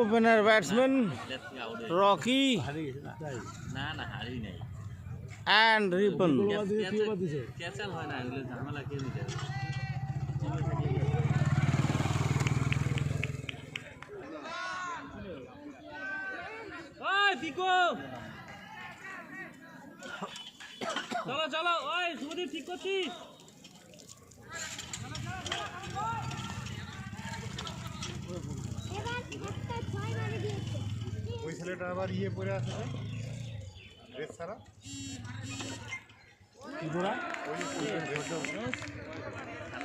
Opener batsman Rocky and Ripon. চলো চলো ওই সুদীপ ঠিক করছিস? ওই ছেলেটা আবার পরে আছে ড্রেস ছাড়া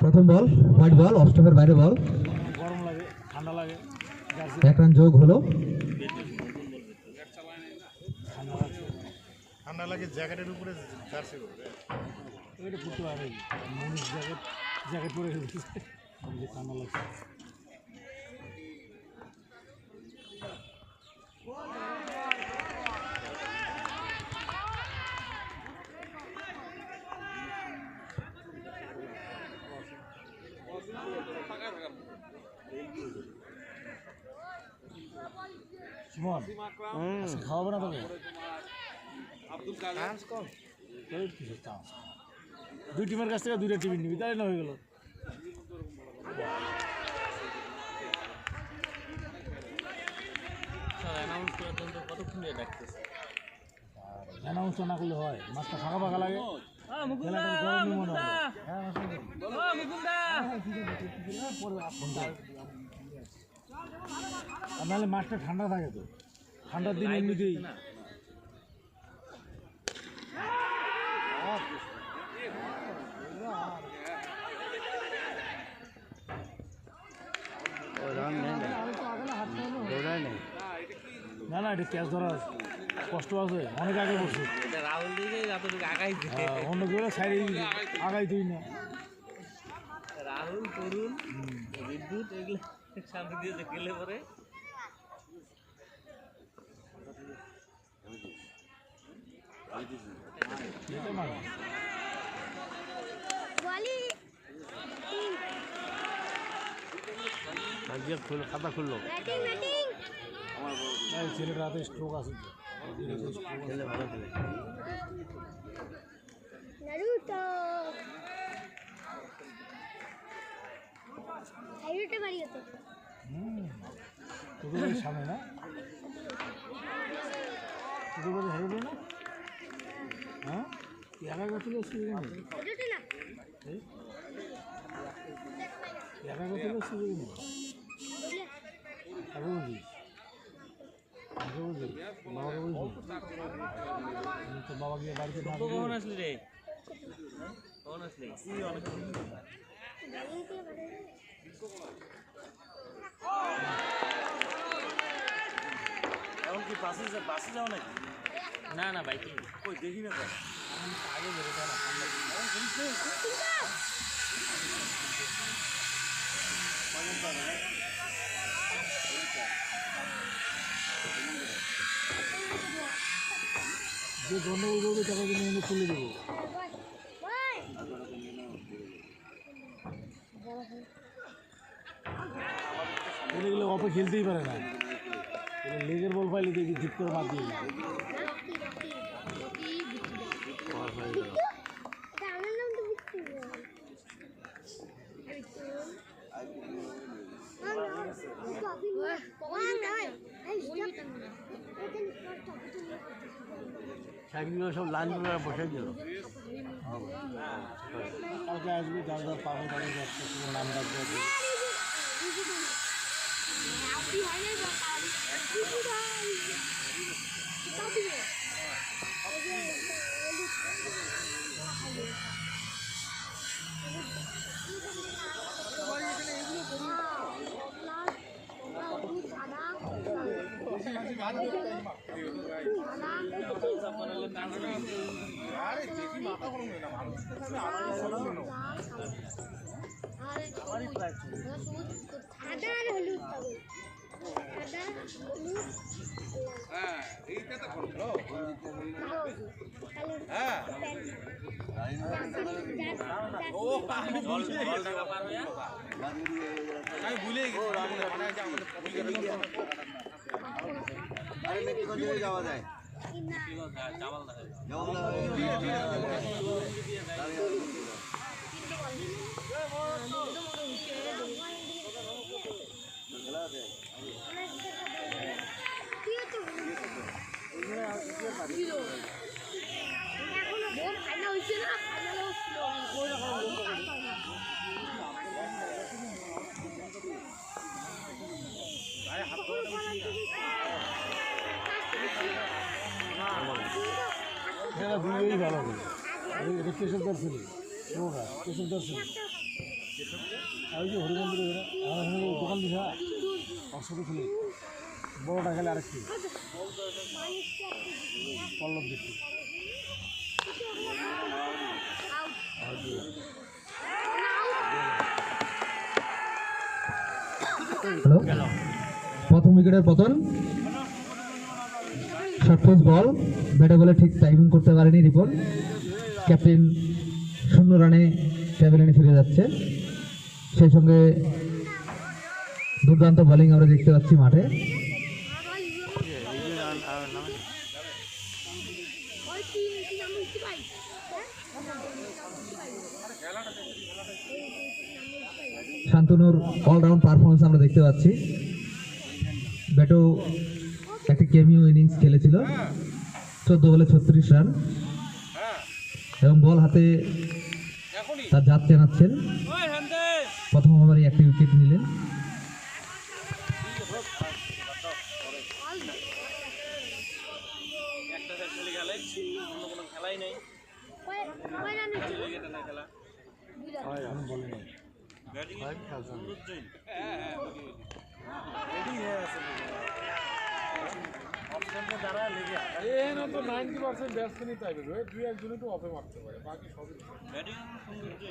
প্রথম বল হোয়াইট বল, অফ স্টপের বাইরে বল। গরম লাগে, ঠান্ডা লাগে, এক রান যোগ হলো। ঠান্ডা লাগে, জ্যাকেটের উপরে জার্সি করবে। এটা ফুটতে পারে মানুষ জ্যাকেট পরে ঠান্ডা লাগছে। সুমন খাওয়াবো না তোকে? দুই টিমের কাছ থেকে দুইটা টিফিন নিবি, তাই না? হয়ে গেল। অ্যানাউন্সটা না করলে হয়? মাছটা ফাঁকা ফাঁকা লাগে, খেলাটা গরমই মনে হয়। আর নাহলে মাছটা ঠান্ডা থাকে, তো ঠান্ডার দিন এমনিতেই না না, এটা ক্যাচ ধরা কষ্ট আছে, অনেক আগে বসে রাহুল দিকে আগাই অন্য কেউ সাইডে আগাই তুই না। রাহুল তরুণ বিদ্যুৎ এগুলো সামনে দিয়ে গেলে পরে খাতা খুললো, ছেলেটার হাতে স্ট্রোক আছে, খেলে ভালো খেলে। তোদের বাড়ির সামনে না? তোদের বাড়ি হাইরোডে না? হ্যাঁ, একা গেছিল সুযোগ নেই, একা গেছিল সুযোগ নেই। আগে বুঝিস, আগে বুঝিস, বাবাকে বুঝিস তো, বাবা গিয়ে বাড়িতে না। কখন আসলি রে? কখন আসলি? এখন কি বাসে যাও নাকি? না না বাইকে। ওই দেখি না তো আগে বেরোতে না, যে গন্ডগোল করবে তাকে কিন্তু এনে তুলে দেবো। এগুলো অপে খেলতেই পারে না, লেগের বল পাইলে দেখি ঠিক করে বাদ দিয়ে সাইকেলগুলো সব লাইনগুলো বসে দিল। কালকে আসবে, যার যার পাবে তাদের নাম ডাকবে। আমি ভুলে গেছি। এরা দুইই ভালো হবে। এটা কেশব দর্শনী ওরা কেশব দর্শনী ওই যে হরিমন্দির দোকান দিশা অসুবিধা ছিল বড়টা খেলে আরেকটি পল্লব দেখি হ্যালো, প্রথম উইকেটের পতন। শর্ট পিচ বল, ব্যাটে বলে ঠিক টাইমিং করতে পারেনি রিপন। ক্যাপ্টেন 0 রানে প্যাভিলিয়নে ফিরে যাচ্ছে। সেই সঙ্গে দুর্দান্ত বোলিং আমরা দেখতে পাচ্ছি মাঠে। শান্তনুর অলরাউন্ড পারফরমেন্স আমরা দেখতে পাচ্ছি। ব্যাটও একটি কেমিও ইনিংস খেলেছিল, 14 বলে 36 রান এবং বল হাতে তার জাত চেনাচ্ছেন। প্রথম ওভারে একটি উইকেট নিলেন। খেলাই নেই যারা লেগে এখানে তো 90% ব্যাটসম্যানই চাইবে, দুই একজনই তো অফে মারতে পারে, বাকি সবই ব্যাটিং সৌন্দর্য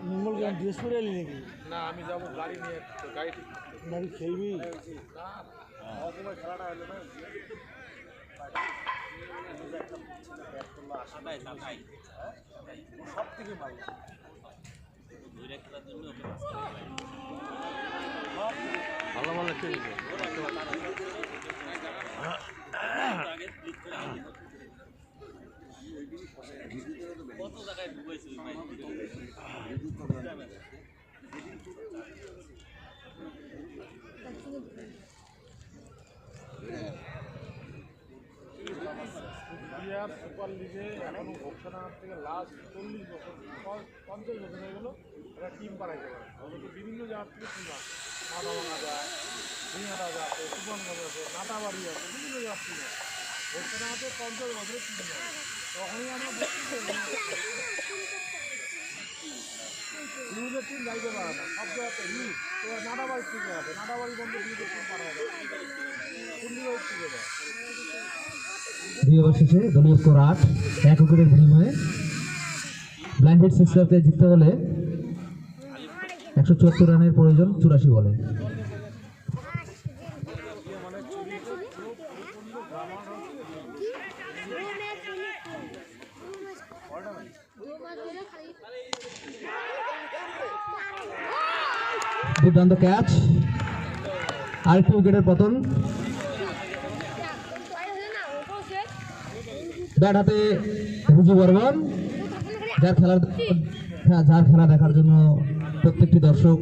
মঙ্গল গান ড্রেস করে এলি নাকি? না আমি যাবো গাড়ি নিয়ে, গাড়ি ঠিক নাকি খেলবি? না অসময় খেলাটা হলো না। আশাটাই তাকাই সব থেকে ভালো দুইটা খেলার জন্য ওকে ভালো ভালো খেলবে। আগে ক্লিক করে কত জায়গায় ডুবাইছিল ইন্ডিয়ার সুপার লিগে এখনো ঘোষণা থেকে লাস্ট 40 বছর 50 বছর হয়ে গেল একটা টিম পাঠাইতে পারে। অথচ বিভিন্ন জায়গার থেকে টিম আসে, মাথাভাঙা যায়, ঝিঙাটা যাচ্ছে, সুপারগঞ্জ আছে, নাটাবাড়ি আছে, বিভিন্ন জায়গার টিম আছে। ঘোষণা আছে 50 বছরের টিম আছে। তখনই আমরা ইউজের টিম যাইতে পারে না, সব জায়গাতে ইউজ নাটাবাড়ির টিমে আছে, নাটাবাড়ি বন্ধু ইউজের টিম পাঠায় দেয়, কুন্ডিবাড়ির টিমে দেয়। 2 ওভার শেষে দলীয় স্কোর 8, 1 উইকেটের বিনিময়ে। ব্লাইন্ড হিট 6 করতে জিততে হলে 174 রানের প্রয়োজন 84 বলে। দুর্দান্ত ক্যাচ, আরেকটি উইকেটের পতন। ব্যাট হাতে রুজু বর্মন, যার খেলা দেখার জন্য প্রত্যেকটি দর্শক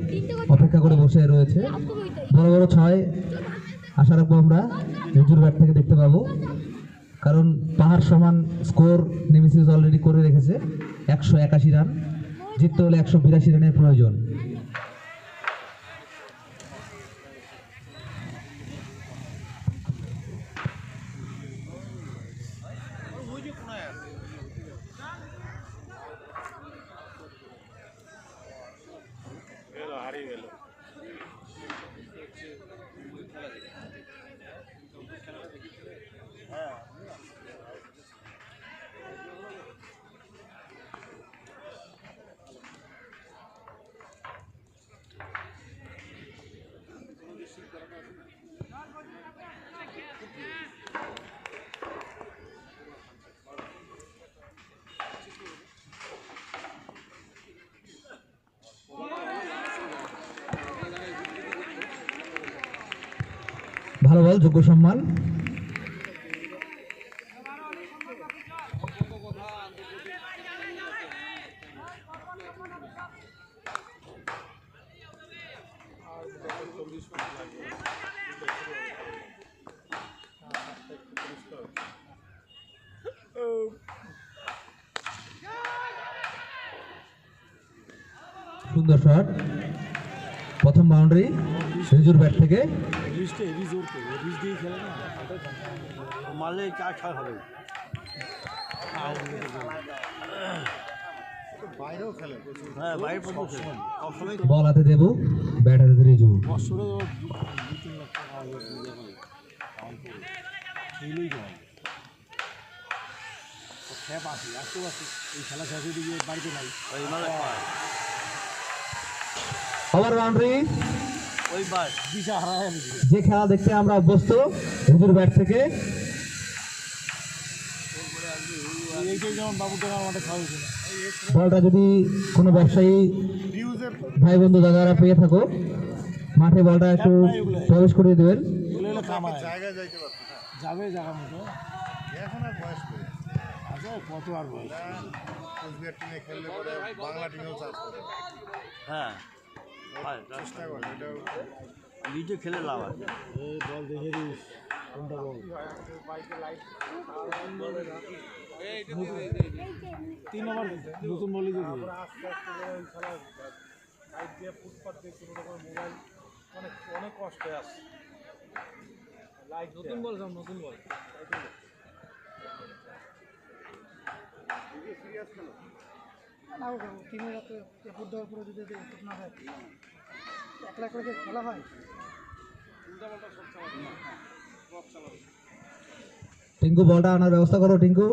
অপেক্ষা করে বসে রয়েছে। বড় বড় 6 আশা রাখবো আমরা রুজুর ব্যাট থেকে দেখতে পাবো, কারণ পাহাড় সমান স্কোর নেমেসিস অলরেডি করে রেখেছে। 181 রান, জিততে হলে 182 রানের প্রয়োজন। হারিয়ে গেল। ভালো বল, যোগ্য সম্মান। সুন্দর শট, প্রথম বাউন্ডারি রিজুর ব্যাট থেকে। রিস্টে হেভি জোর তো, রিস্ট দিয়ে খেলে না, মারলে 4-6 হবে। বাইরেও খেলে হ্যাঁ, বাইরে পর্যন্ত খেলে। সবসময় বল হাতে দেবু, ব্যাট হাতে রিজু। বছরে 2-3 লাখ টাকা হবে খেলেই যায়। খ্যাপ আসি আসতেও আসি, এই খেলা শেষ হয়ে গিয়ে বাড়িতে নাই। ওই মানে ওভার বাউন্ডারি, ওই বাস দিশা হারায় আমি যে খেলা দেখতে আমরা অভ্যস্ত রিজুর ব্যাট থেকে। এইটাই যেমন বাবুর দোকান আমাদের খাওয়া হয়েছিল। বলটা যদি কোনো ব্যবসায়ী ভাই বন্ধু দাদারা পেয়ে থাকো, মাঠে বলটা একটু প্রবেশ করিয়ে দেবেন। এগুলো হলো কামায়, জায়গায় যাইতে পারতো না যাবে জায়গা মতো। এখন আর বয়স করে আচ্ছা কত আর বয়স। কোচবিহার টিমে খেললে পরে বাংলা টিমেও চাষ করে হ্যাঁ চেষ্টা করে এটাও নিজে খেলে লাভ আছে। এই বল দেখে দিস কোনটা বল। 3 ওভার নতুন বলই দিয়ে দিবে। আস্তে আস্তে করে ওই খেলা সাইড দিয়ে ফুটপাথ দিয়ে কোনো রকম মোবাইল অনেক অনেক কষ্টে আসছে লাইট নতুন বল সব নতুন বল টিমের এত এফোর্ট দেওয়ার পরে যদি এফোর্ট না হয়, একলা করে যে খেলা হয়। টিঙ্কু বলটা আনার ব্যবস্থা করো, টিঙ্কু।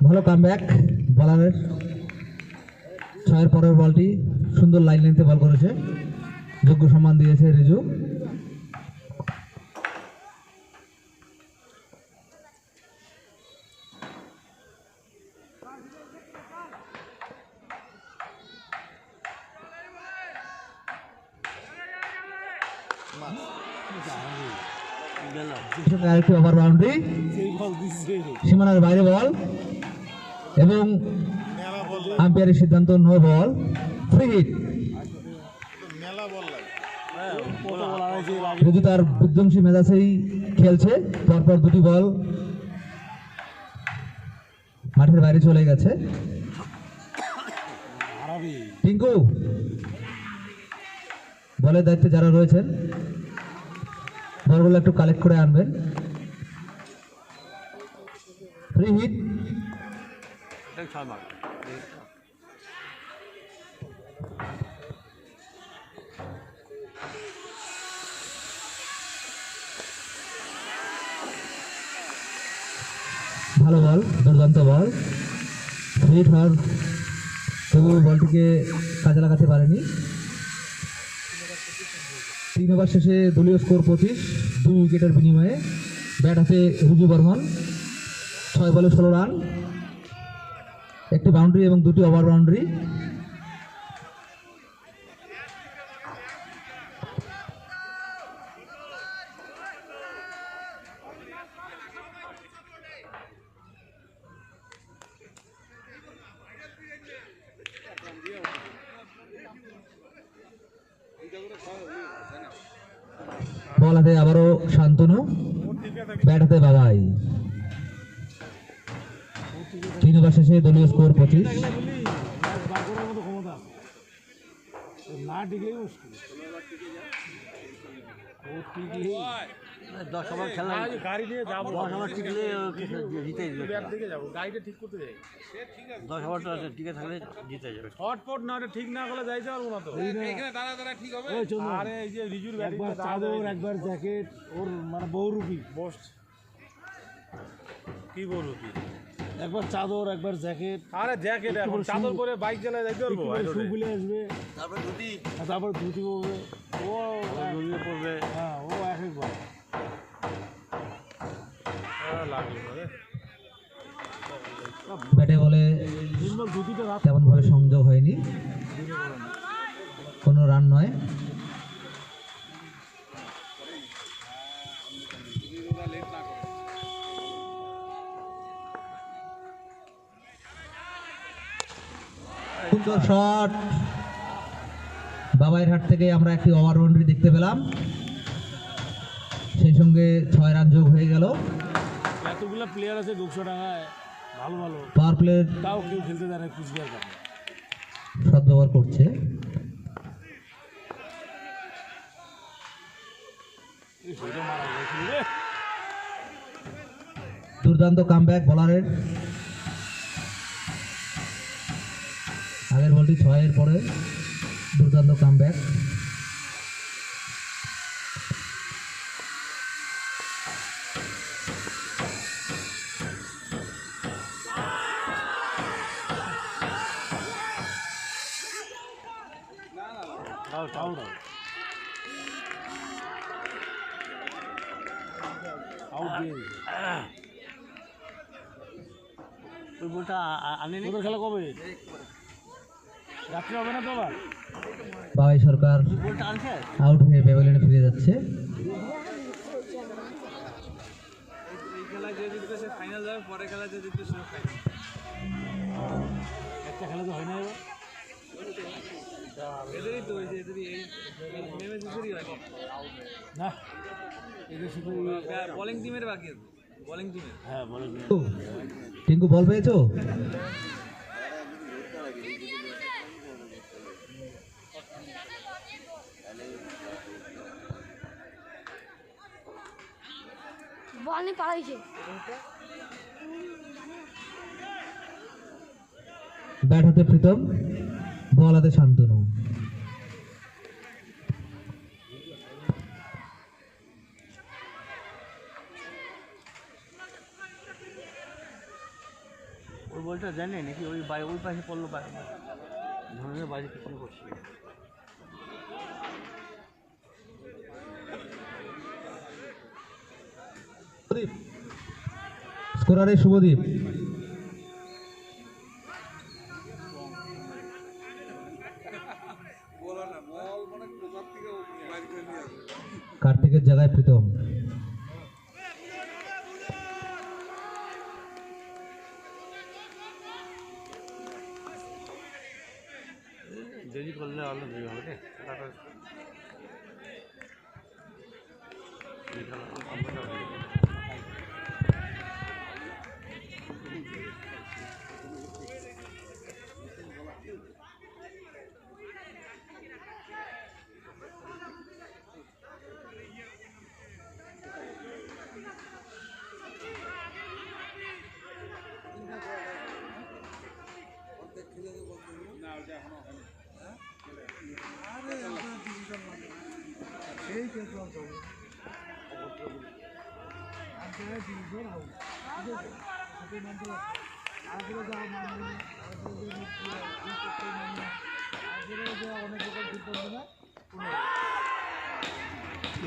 ভালো কামব্যাক বলারের। 6-এর পরের বলটি সুন্দর লাইন লেন্থে বল করেছে, যোগ্য সম্মান দিয়েছে রিজু। আরেকটি ওভার বাউন্ডারি, সেই বল দিচ্ছে সীমানার বাইরে বল এবং মেলা বল আম্পায়ারের সিদ্ধান্ত নো বল, ফ্রি হিট। মেলা বল লাগে কত বল আড়াইছে এর আগে। রিজু তার বিধ্বংসী মেজাজেই খেলছে, পরপর দুটি বল মাঠের বাইরে চলে গেছে। হারাবি টিঙ্কু বলের দায়িত্বে যারা রয়েছেন বলগুলো একটু কালেক্ট করে আনবেন। ফ্রি হিট, ভালো বল, দুর্দান্ত বল। হিট হওয়ার তবু বলটিকে কাজে লাগাতে পারেনি। 3 ওভার শেষে দলীয় স্কোর 25, 2 উইকেটের বিনিময়ে। ব্যাট হাতে রিজু বর্মন, 6 বলে 16 রান, একটি বাউন্ডারি এবং 2টি ওভার বাউন্ডারি। বল হাতে আবারও শান্তনু, ব্যাট হাতে বাবাই। 3 ওভার শেষে দলীয় স্কোর 25। বলি ম্যাচ বার করার মতো ক্ষমতা আছে, না টিকলেই মুশকিল। ও টিকলে 10 ওভার খেলা আজ গাড়ি নিয়ে যাবো 10 ওভার টিকলে জিতে যাবে ব্যাট দিকে যাবো গাড়িটা ঠিক করতে যাই 10 ওভারটা টিকে থাকলে জিতে যাবে হটপট না ওটা ঠিক না করলে যাইতে পারবো না তো ওই চন্দন, আরে এই যে রিজুর ব্যাটিং একবার চাদর একবার জ্যাকেট ওর মানে বহুরূপী বস কি বলবো কি একবার চাদর একবার জ্যাকেট আরে জ্যাকেট এখন চাদর পরে বাইক চালায় যাইতে পারবো শু খুলে আসবে তারপর ধুতি আর তারপর ধুতি পরবে ও ধুতি পড়বে হ্যাঁ ও এক একবার লাগলো রে ব্যাটে বলে নির্মল ধুতিটা রাত তেমনভাবে সংযোগ হয়নি, কোনো রান নয়। সুন্দর শট, বাবাইরহাট থেকে আমরা একটি ওভার বাউন্ডারি দেখতে পেলাম, সেই সঙ্গে 6 রান যোগ হয়ে গেল। এতগুলো প্লেয়ার আছে গোকসাডাঙ্গায় ভালো ভালো, পাওয়ার প্লের তাও কেউ খেলতে দেয় না কুচবিহার কাপে। সদ্ব্যবহার করছে। এই সেটা মারা গেছিল রে। দুর্দান্ত কামব্যাক বলারের, আগের বলটি 6 এর পরে দুর্দান্ত কামব্যাক। আউট আউট আউট দিয়ে দিয়েছে। ওই বলটা আনেনি তোদের খেলা কবে? রাত্রে হবে না তো আবার? বাবাই সরকার বলটা আনছে আউট হয়ে প্যাভিলিয়নে ফিরে যাচ্ছে। এই খেলায় যে জিতবে সে ফাইনাল যাবে, পরে খেলায় যে জিতবে সে ফাইনাল। একটা খেলা তো হয় না এবার। এদেরই তো এদেরই এই নেমেসেরই বাকি না এদের শুধু বোলিং টিমের বাকি আছে, বোলিং টিমের। হ্যাঁ বলে টিঙ্কু বল পেয়েছো? বল নিয়ে পালাইছে। ব্যাট হাতে প্রীতম, বল হাতে শান্তনু। ওই বলটা জানে নাকি ওই ওই পাশে পড়লো, ধরনের বাড়ি পিছনে করছে। স্কোরারে শুভদীপ। কার্তিকের জায়গায় প্রীতম। দেরি করলে আলো দেরি হবে রে খেলাটা। এই খেলা আমরা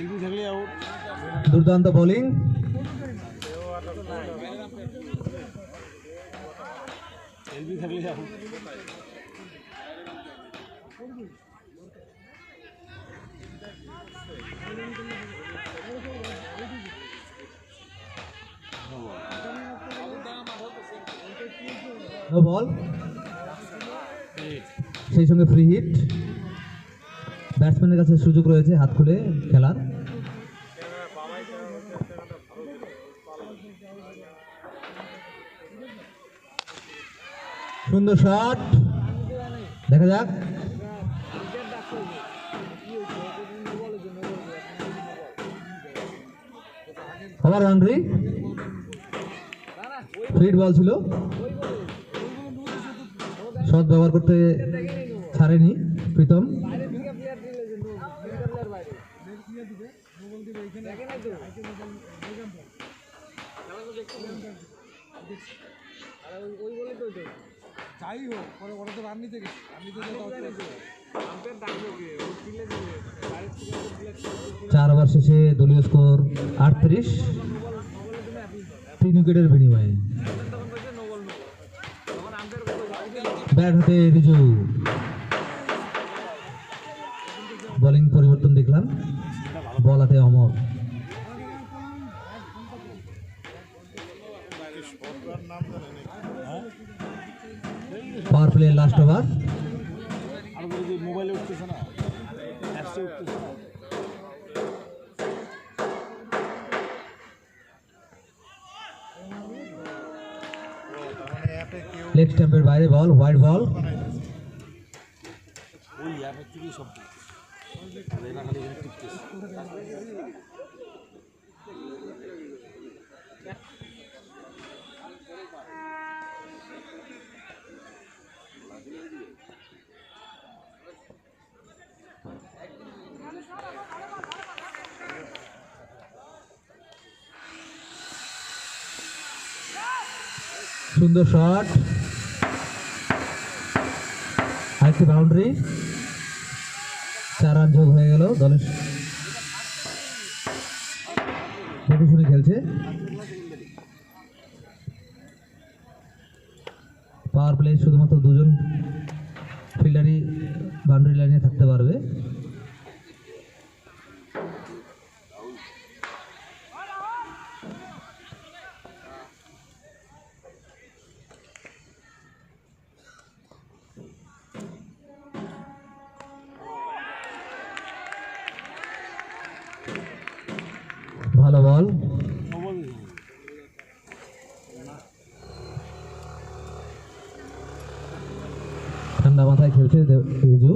এলবি থাকলে আউট। দুর্দান্ত বোলিং। এলবি থাকলে আউট। নো বল, সেই সঙ্গে ফ্রি হিট। ব্যাটসম্যানের কাছে সুযোগ রয়েছে হাত খুলে খেলার। সুন্দর শট, দেখা যাক। ওভার বাউন্ডারি, ফিট বল ছিল, শট ব্যবহার করতে ছাড়েনি প্রীতম। যাই হোক পরে ওরা তো রান নিতে গেছে, রান নিতে গেলে 4 ওভার শেষে দলীয় স্কোর 38, 3 উইকেটের বিনিময়ে। ব্যাট হাতে রিজু, বোলিং পরিবর্তন দেখলাম, বল হাতে Amar. Power play last over. আর বলি যে মোবাইলে উঠতেছে না, অ্যাপসে উঠতেছে না। লেগ স্ট্যাম্পের বাইরে বল, হোয়াইট বল। ওই অ্যাপের থেকেই সব এরা খালি এখানে টিপতেছে। সুন্দর শট, আরেকটি বাউন্ডারি, 4 রান যোগ হয়ে গেল দলের। দেখে শুনে খেলছে। পাওয়ার প্লে শুধুমাত্র 2 জন ফিল্ডারই বাউন্ডারি লাইনে থাকতে পারবে। ভালো বল, ঠান্ডা মাথায় খেলছে রিজু।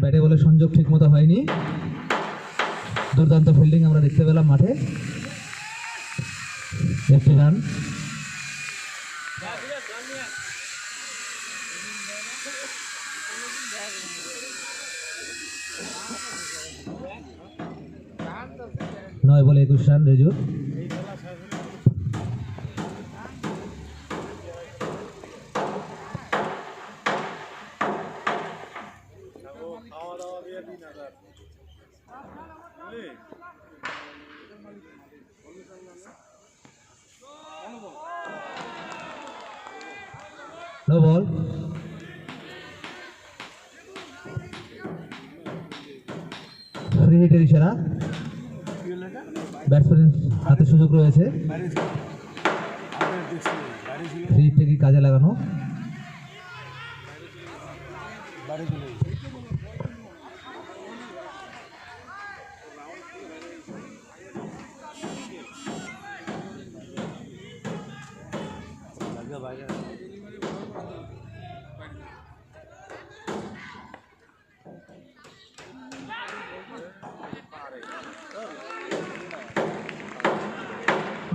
ব্যাটে বলে সংযোগ ঠিক মতো হয়নি। দুর্দান্ত ফিল্ডিং আমরা দেখতে পেলাম মাঠে। একটি রান। নয় বলে 21 রান রেজু। नो बॉल, फ्री हिटेर इशारा, ব্যাটসম্যানের হাতে সুযোগ রয়েছে ফ্রি হিট থেকে কাজে লাগানো।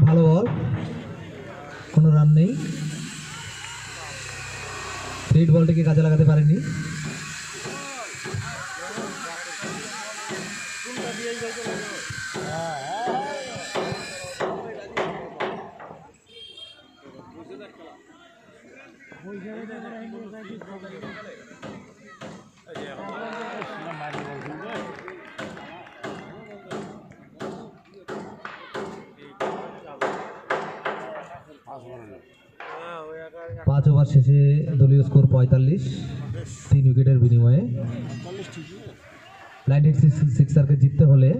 ভালো বল, কোনো রান নেই। ফিট বলটিকে কাজে লাগাতে পারেনি। पाँच ओवर शेषे दलीय स्कोर 45, 3 उइकेटर बिनिमये। लाइन हिट सिक्सर के जीतते होले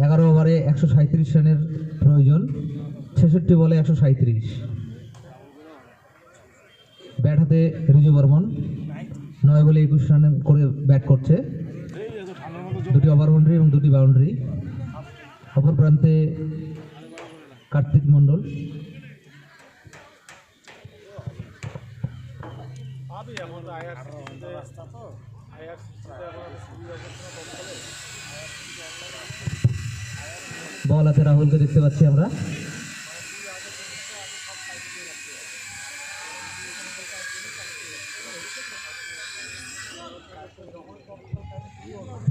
11 ओवरे 137 रानेर प्रयोजन, 66 बले 137। बैट हाथे रिजु बर्मन 9 बले 21 रान करे बैट करছে, 2টি ओभार बाउंड्री और 2টি बाउंड्री। অপর প্রান্তে কার্তিক মণ্ডল। আমি এখন তো আইআরসিটিসিতে রাস্তা তো আইআরসিটিসিতে এখন সুবিধা করছে না কমফলে বল হাতে রাহুলকে দেখতে পাচ্ছি আমরা।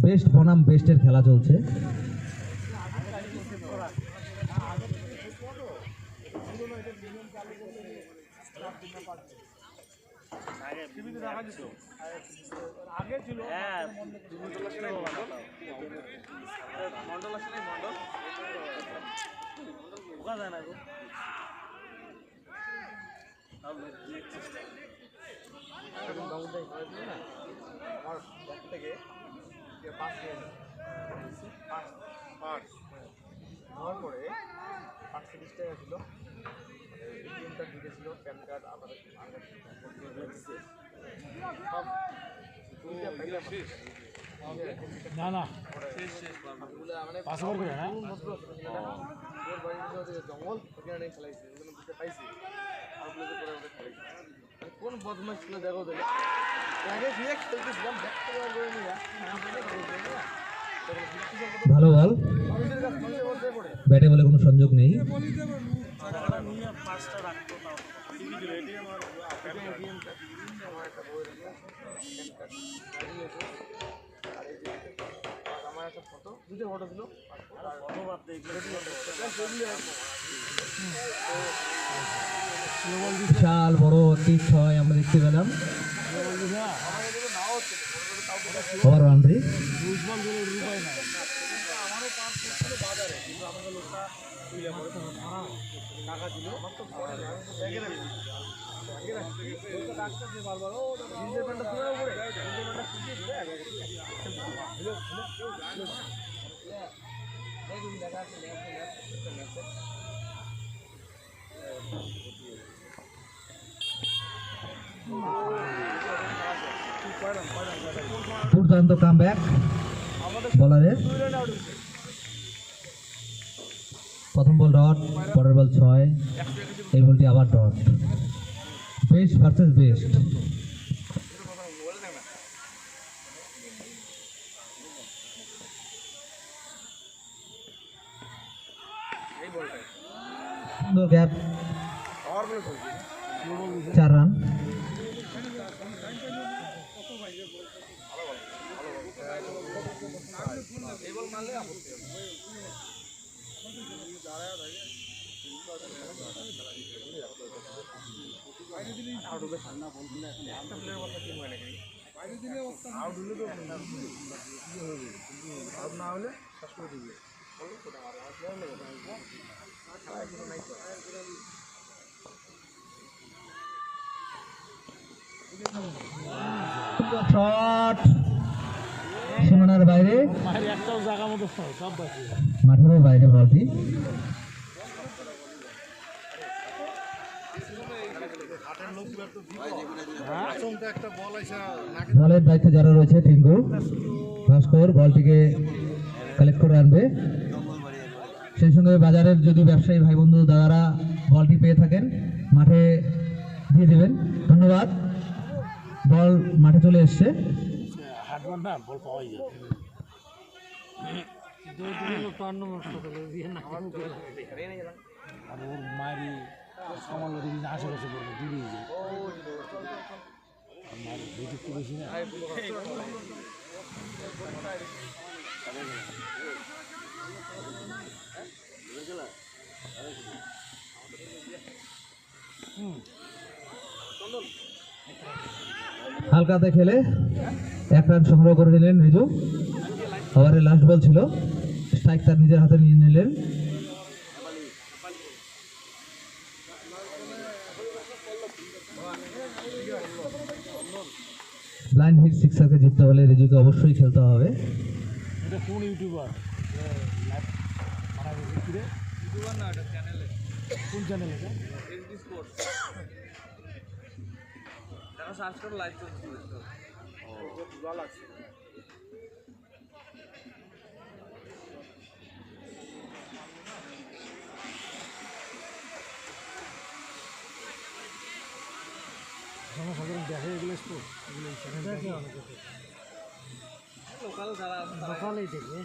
বেস্ট বনাম বেস্টের খেলা চলছে। টিভিতে দেখা যেত আগে ছিল হ্যাঁ মন্ডল আসে নাই মন্ডল ঢোকা যায় না গো আমার ব্যাগ থেকে পাস নেওয়ার পরে 38 টাকা ছিল এটিএম কার্ড ঢুকেছিল প্যান কার্ড আধার না না পাসওয়ার্ড করে না জঙ্গল ওখানে খেলাইছে ওখানে বুঝতে পাইছি আর করে ওটা খেলাইছে কোন বদমাশ ছিল দেখো তাহলে আগে গিয়ে খেলতেছিলাম দেখতে করে নিয়ে ভালো বল, মানুষের কাছে মানুষের মধ্যে পড়ে ব্যাটে বলে কোনো সংযোগ নেই। টাকাটা নিয়ে পাঁচটা রাখতো তাও টিভি দিল এটিএম আর এটিএম কার্ড আমার একটা বই আর এই যে আমার একটা ফটো দুটো ফটো দিল ফটো বাদ দিয়ে বিশাল বড় একটি ছয় আমরা দেখতে পেলাম। Over boundary. আমারও পাঁচ ছিল বাজারে কিন্তু আমাদের লোকটা টাকা ছিল আমার তো পড়ে না ব্যাগে রাখছি ডাক্তার বারবার ও জিন্সের প্যান্টটা তুলে পড়ে জিন্সের প্যান্টটা শুকিয়ে দিলে দুর্দান্ত কামব্যাক বলারের। প্রথম বল ডট, পরের বল 6, এই বলটি আবার ডট। Best versus best. সুন্দর গ্যাপ, 4 রান। না হলে শেষ করে দিবে শট সীমানার বাইরে, একটাও জায়গা মতো সব বাকি মাঠের বাইরে বলটি। একটা বল আইসা দলের দায়িত্বে যারা রয়েছে টিঙ্কু ভাস্কর বলটিকে কালেক্ট করে আনবে। সেই সঙ্গে বাজারের যদি ব্যবসায়ী ভাই বন্ধু দাদারা বলটি পেয়ে থাকেন মাঠে দিয়ে দেবেন। ধন্যবাদ। বল মাঠে চলে এসছে। হাটবার না বল পাওয়াই যায় আর ওর মারি সামান্য দিন আশেপাশে পড়বে দূরে যায় মারি একটু বেশি না হালকাতে খেলে 1 রান সংগ্রহ করে নিলেন রিজু। ওভারের লাস্ট বল ছিল, স্ট্রাইক তার নিজের হাতে নিয়ে নিলেন। ব্লাইন্ড হিট সিক্সারকে জিততে হলে রিজুকে অবশ্যই খেলতে হবে। এটা কোন ইউটিউবার ইউটিউবার না এটা চ্যানেলে কোন চ্যানেল এটা এসডি স্পোর্টস তারা সার্চ করে লাইভ চলছে জল আছে জনসাধারণ দেখে এগুলো স্পোর্ট এগুলো দেখে অনেকে দেখে। লোকালেই দেখবে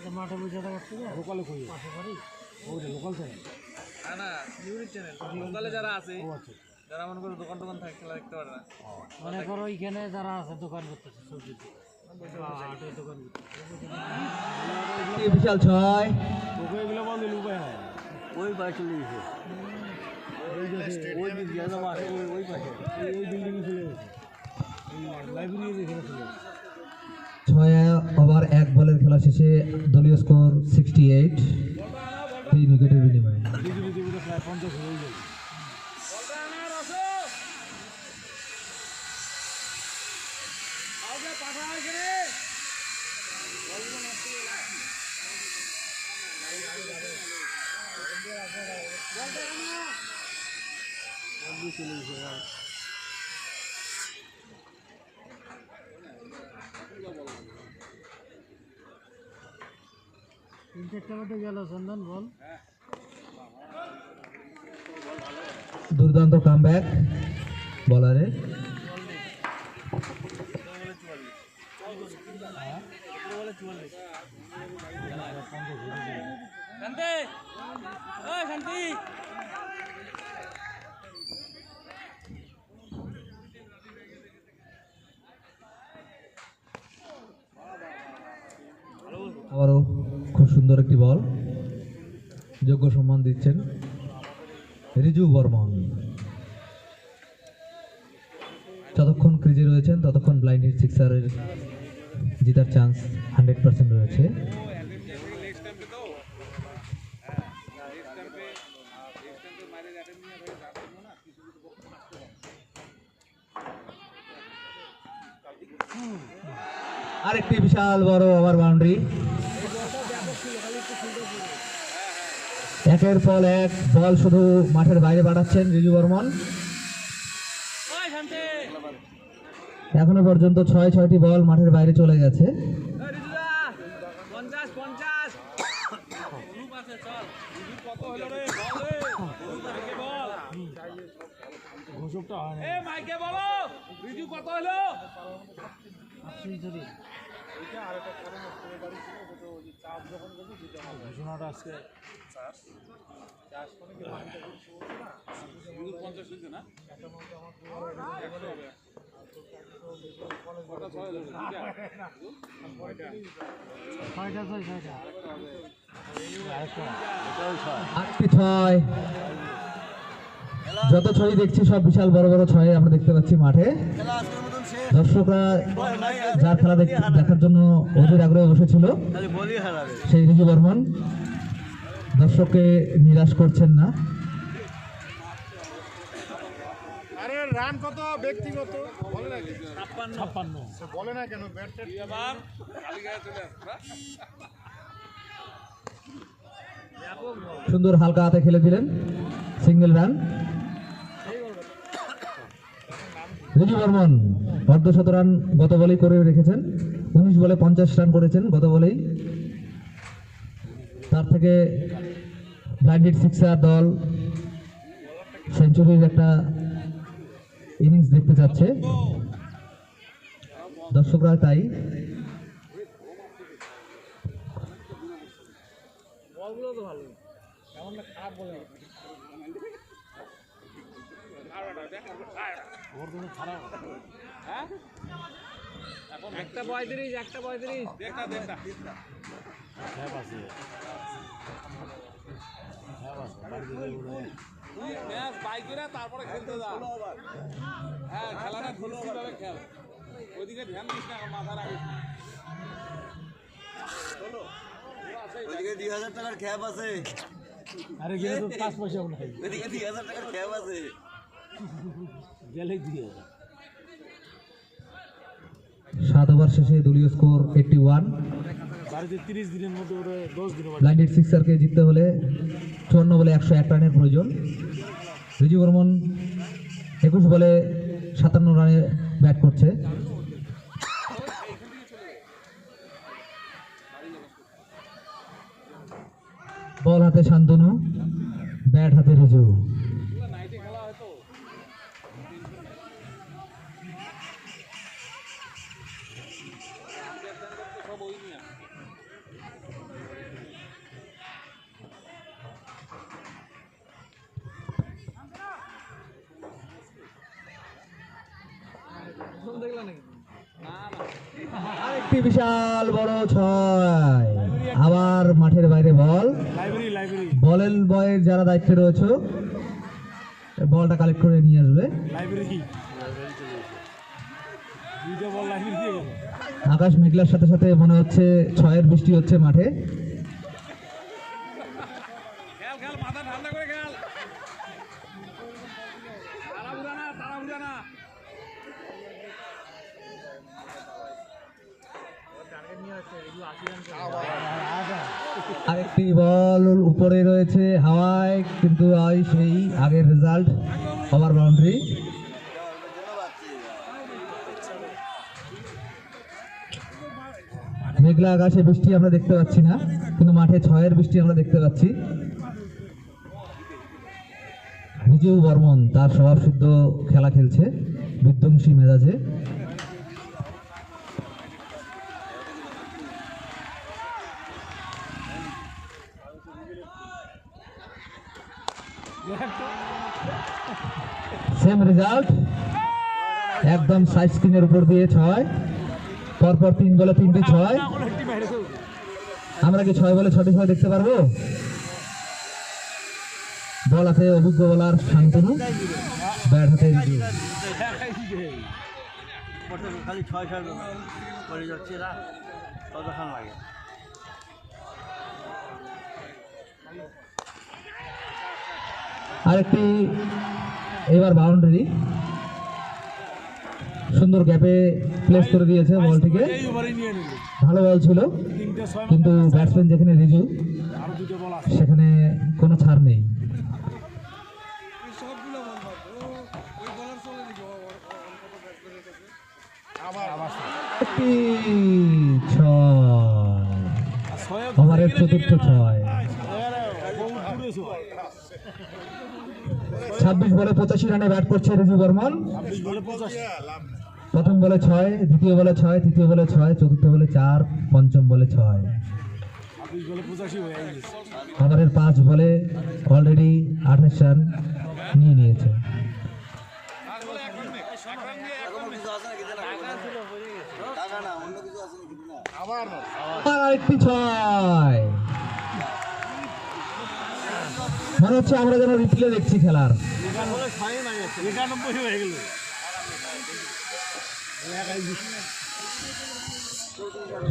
যে মাঠে বসে থাকার থেকে লোকালে কই পাশে বাড়ি ওই লোকাল চ্যানেল লোকালে যারা আছে ও আচ্ছা যারা মনে করো দোকান টোকান থাকে খেলা দেখতে পারে না মনে করো ওইখানে যারা আছে দোকান করতেছে সবজিতে বা হাটের দোকান করতেছে বিশাল 6 তোকে এগুলো বন্ধ লুকায় হয় ওই পাশে চলে গেছে ওই যে জায়গা আছে ওই পাশে ওই বিল্ডিংয়ে চলে গেছে লাইব্রেরি যেখানে চলে গেছে 6 ওভার 1 বলের খেলা শেষে দলীয় স্কোর 68 3 উইকেটের বিনিময়ে বিজেপি প্রায় 50 হয়ে যাবে তিন চারটার মধ্যে গেল চন্দন বল দুর্দান্ত কামব্যাক বলারের শান্তি ওই শান্তি আবারও খুব সুন্দর একটি বল যোগ্য সম্মান দিচ্ছেন রিজু বর্মন যতক্ষণ ক্রিজে রয়েছেন ততক্ষণ ব্লাইন্ড হিট সিক্সারের জেতার চান্স 100% রয়েছে আরেকটি বিশাল বড় ওভার বাউন্ডারি একের পর এক বল শুধু মাঠের বাইরে পাঠাচ্ছেন রিজু বর্মন ওই শান্তি এখনো পর্যন্ত 6টি বল মাঠের বাইরে চলে গেছে ওই রিজুদা 50 গ্রুপ আছে চল কত হলো রে বল রে মাইকে বল ঘোষকটা হয় না এ মাইকে বলো রিজু কত হলো সেঞ্চুরি এটা আরেকটা কারণ হচ্ছে বাড়ি ছিল সেটা ওই যে চাষ যখন করবে সেটা হবে ঘোষণাটা আজকে চাষ মানে কি পানিটা খুব শুকনো না 50 হইছে না একটা মধ্যে আমার পুরো হবে কটা ছয় ধরে ছয়টা আটটি 6 যত 6 দেখছি সব বিশাল বড় বড় 6 আমরা দেখতে পাচ্ছি মাঠে দর্শকরা যার খেলা দেখার জন্য অধীর আগ্রহে বসেছিল সেই রিজু বর্মন দর্শককে নিরাশ করছেন না আরে রান কত ব্যক্তিগত বলে না কি 56 সে বলে না কেন ব্যাটটা এবার খালি গায়ে চলে আসবা সুন্দর হালকা হাতে খেলে দিলেন সিঙ্গেল রান রিজু বর্মন অর্ধশত রান গত বলেই করে রেখেছেন 19 বলে 50 রান করেছেন গত বলেই তার থেকে ব্লাইন্ড হিট সিক্সার দল সেঞ্চুরির একটা ইনিংস দেখতে চাচ্ছে দর্শকরা তাই বলগুলো তো ভালো এমন না খারাপ বলে না। ওর জন্য খারাপ হ্যাঁ একটা 35 একটা 35 দেখা হ্যাঁ আছে বাড়িতে তুই ম্যাচ বাই করে তারপরে খেলতে যা হ্যাঁ খেলাটা ভাবে খেল ওইদিকে ধ্যান দিস না মাথা রাখিস ওইদিকে 2000 টাকার ক্যাব আছে আরে গেলে তো 5 পয়সাও নাই ওইদিকে 2000 টাকার ক্যাব আছে গেলেই দিয়ে 7 ওভার শেষে দলীয় স্কোর 81 বাড়িতে 30 দিনের মধ্যে ওরা 10 দিনের বাড়ি ব্লাইন্ড হিট সিক্সারকে জিততে হলে 54 বলে 101 রানের প্রয়োজন রিজু বর্মন 21 বলে 57 রানে ব্যাট করছে বল হাতে শান্তনু ব্যাট হাতে রিজু বিশাল বড় 6। আবার মাঠের বাইরে বল। লাইব্রেরি বলের বয়ের যারা দায়িত্বে রয়েছে বলটা কালেক্ট করে নিয়ে আসবে। লাইব্রেরি দুইটা বল লাইব্রেরি দিয়ে গেল। আকাশ মেঘলার সাথে সাথে মনে হচ্ছে 6-এর বৃষ্টি হচ্ছে মাঠে। খেল খেল মাথা ঠান্ডা করে খেল তাড়াহুড়া না আরেকটি বল উপরে রয়েছে হাওয়ায়, কিন্তু সেই আগের রেজাল্ট ওভার বাউন্ডারি। মেঘলা আকাশে বৃষ্টি আমরা দেখতে পাচ্ছি না, কিন্তু মাঠে 6-এর বৃষ্টি আমরা দেখতে পাচ্ছি। রিজু বর্মন তার স্বভাবসিদ্ধ খেলা খেলছে বিধ্বংসী মেজাজে। সেম রেজাল্ট, একদম সাইড স্ক্রিনের উপর দিয়ে 6। পরপর 3 বলে 3টি 6। আমরা কি 6 বলে 6টি 6 দেখতে পারবো? বল হাতে অভিজ্ঞ বোলার শান্তনু, ব্যাট হাতে রিজু। খালি 6-7 করে যাচ্ছে এরা, কতক্ষণ লাগে? আরেকটি এবার বাউন্ডারি, সুন্দর গ্যাপে প্লেস করে দিয়েছে বলটিকে। এই ওভারে নিয়ে নিল ভালো বল ছিল, 3টে 6 কিন্তু ব্যাটসম্যান যেখানে রিজু আরো দুটো বল আছে। সেখানে কোনো ছাড় নেই। একটি 6, ওভারের চতুর্থ 6। 26 বলে 85 রানে ব্যাট করছে রিজু বর্মন। 26 বলে 85। প্রথম বলে 6, দ্বিতীয় বলে 6, তৃতীয় বলে 6, চতুর্থ বলে 4, পঞ্চম বলে 6। 26 বলে 85 হয়ে গেছে। ওভারের 5 বলে অলরেডি 28 রান নিয়ে নিয়েছে। এখনো কিছু আছে নাকি? টাকা না, অন্য কিছু আছে নাকি? না আবার আর আরেকটি 6। মনে হচ্ছে আমরা যেন রিপ্লে দেখছি খেলার। 91 হয়ে গেল।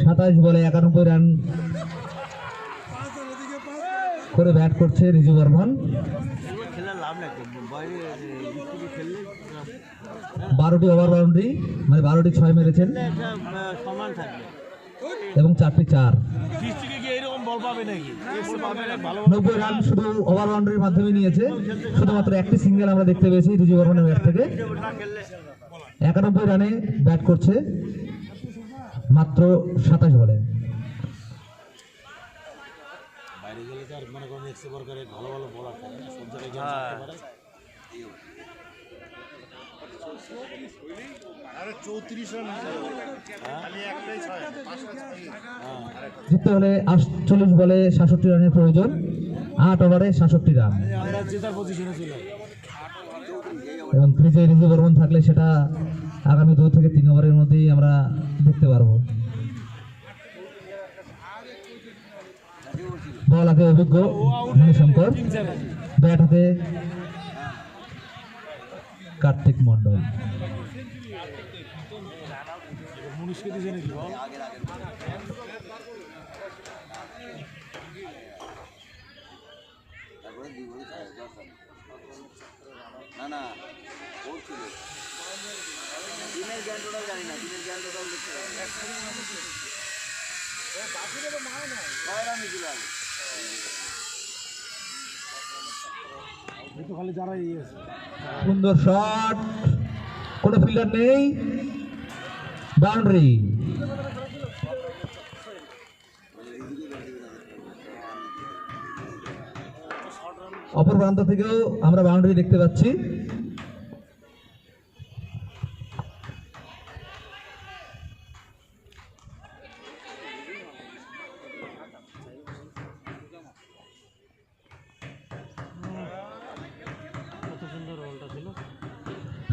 27 বলে 91 রান করে ব্যাট করছে রিজু বর্মন। খেলার লাভ নাই, বাইরে খেললে 12টি ওভার বাউন্ডারি, মানে 12টি 6 মেরেছেন একটা সমান থাকবে। এবং 4টি 4। ডিস্ট্রিক্টে কি এরকম বল পাবে নাকি? এই বল পাবে না, ভালো 90 রান শুধু ওভার বাউন্ডারির মাধ্যমে নিয়েছে। শুধুমাত্র একটি সিঙ্গেল আমরা দেখতে পেয়েছি রিজু বর্মনের ব্যাট থেকে। 91 রানে ব্যাট করছে মাত্র 27 বলে। বাইরে গেলে তো আর মনে করেন এক্সে বর্কারে ভালো ভালো বলার থাকে না, সব জায়গায় গেম করতে পারে। আরে 34 রান খালি একটাই 6, 5টা 6। জিততে হলে 48 বলে 67 রানের প্রয়োজন, 8 ওভারে 67 রান। আমরা জেতার পজিশনে ছিল। এবং ক্রিজে রিজু বর্মন থাকলে সেটা আগামী 2 থেকে 3 ওভারের মধ্যেই আমরা দেখতে পারবো। বল হাতে অভিজ্ঞ মণিশঙ্কর, ব্যাট হাতে কার্তিক মন্ডল। মুনিশকে দিয়েছে নাকি বল? তারপরে 2 বলে 6 না না ওর ছিল। দিনের জ্ঞানটাও জানি না, দিনের জ্ঞানটাও দেখতে পারি। একটু খালি যারা এই আছে। সুন্দর শট, কোনো ফিল্ডার নেই, বাউন্ডারি। অপর প্রান্ত থেকেও আমরা বাউন্ডারি দেখতে পাচ্ছি।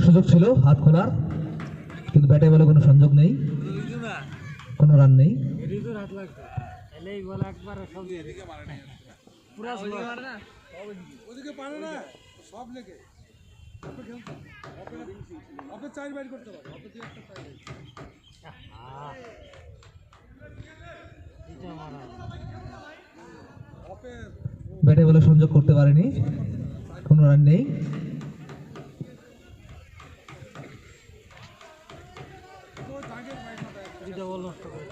সুযোগ ছিল হাত খোলার, কিন্তু ব্যাটে বলে কোনো সংযোগ নেই। কোনো রান নেই। রিজুর হাত লাগতো এলে এই বল একবার সব দিয়ে দিকে মারে না পুরো মারে না ওদিকে পারে না সব লেগে অপে চার বাইর করতে পারে অপে দিয়ে একটা চার এটা মারা অপে ব্যাটে বলে সংযোগ করতে পারেনি, কোনো রান নেই। দুইটা বল নষ্ট করে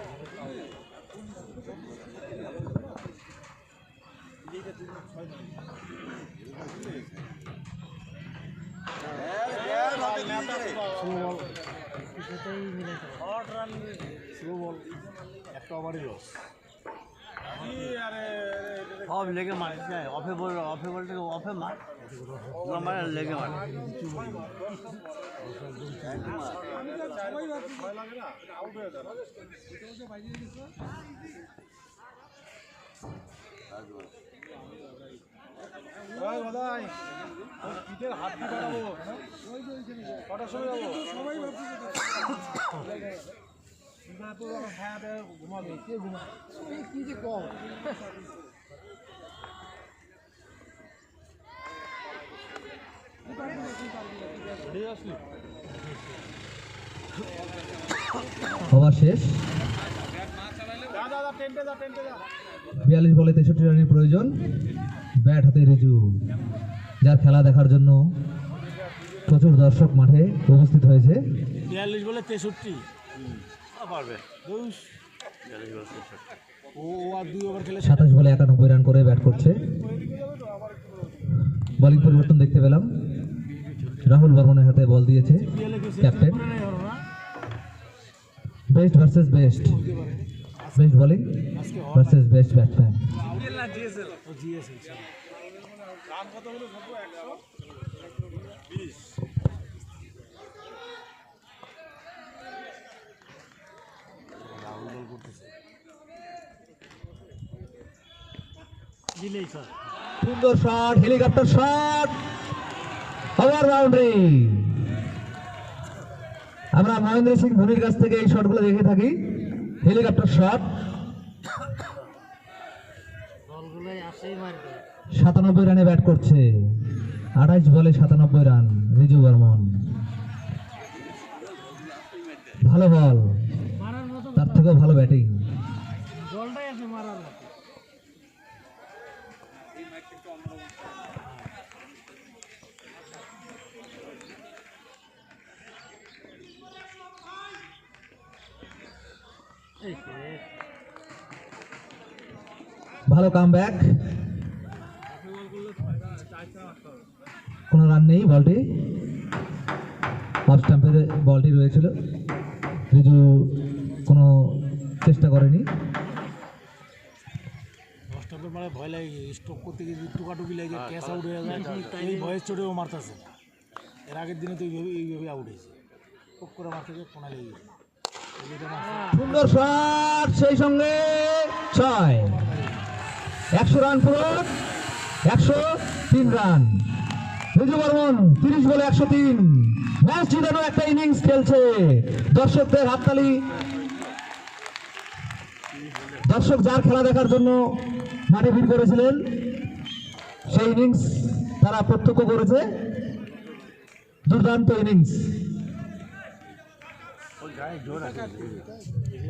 সেটাই মিলে স্লো বল একটা ওভারই লস সব লেগে মারিস না, অফে বলটাকে অফে মার, মারে লেগে মার। পিঠের হাত দিয়ে বাড়াবো, কটার সময় যাবো? সবাই ভাবছে ঘুমাবে, কে ঘুমাবে? কি যে কম ওভার শেষ। 42 বলে 63 রানের প্রয়োজন। ব্যাট হাতে রিজু, যার খেলা দেখার জন্য প্রচুর দর্শক মাঠে উপস্থিত হয়েছে। 42 বলে 63 পারবে ও আর 2 ওভার খেলে 27 বলে 91 রান করে ব্যাট করছে। বোলিং পরিবর্তন দেখতে পেলাম, রাহুল বর্মনের হাতে বল দিয়েছে captain. Best versus best, best bowling versus best batsman. Run কত হলো? 120। দিলেই স্যার সুন্দর shot, helicopter shot, over boundary. আমরা মহেন্দ্র সিং ধোনির কাছ থেকে এই শটগুলো দেখে থাকি। হেলিকপ্টার শট, বলগুলোই আসেই মারবে 97 রানে ব্যাট করছে। 28 বলে 97 রান রিজু বর্মন। ভালো বল, মারার মতো তার থেকেও ভালো ব্যাটিং। বলটাই আছে মারার মতো এই ভালো কামব্যাক, কোনো রান নেই। বলটি অফ স্টাম্পের বলটি রয়েছিল, রিজু কোনো চেষ্টা করেনি। দশটাপের মারে ভয় লাগে, স্টক করতে গিয়ে টুকাটুকি লাগে, ক্যাচ আউট হয়ে যায়, এই ভয়েস চোটেও মারতেছে। এর আগের দিনে তো এইভাবে আউট হয়েছে, টুক করে মারতে গিয়ে কোনা লেগে গেছে। সুন্দর শট, সেই সঙ্গে 6। 100 রান পূরণ, 103 রান। রিজু বর্মন 30 বলে 103, ম্যাচ জিতানো একটা ইনিংস খেলছে। দর্শকদের হাততালি, দর্শক যার খেলা দেখার জন্য মাঠে ভিড় করেছিলেন, সেই ইনিংস তারা প্রত্যক্ষ করেছে। দুর্দান্ত ইনিংস।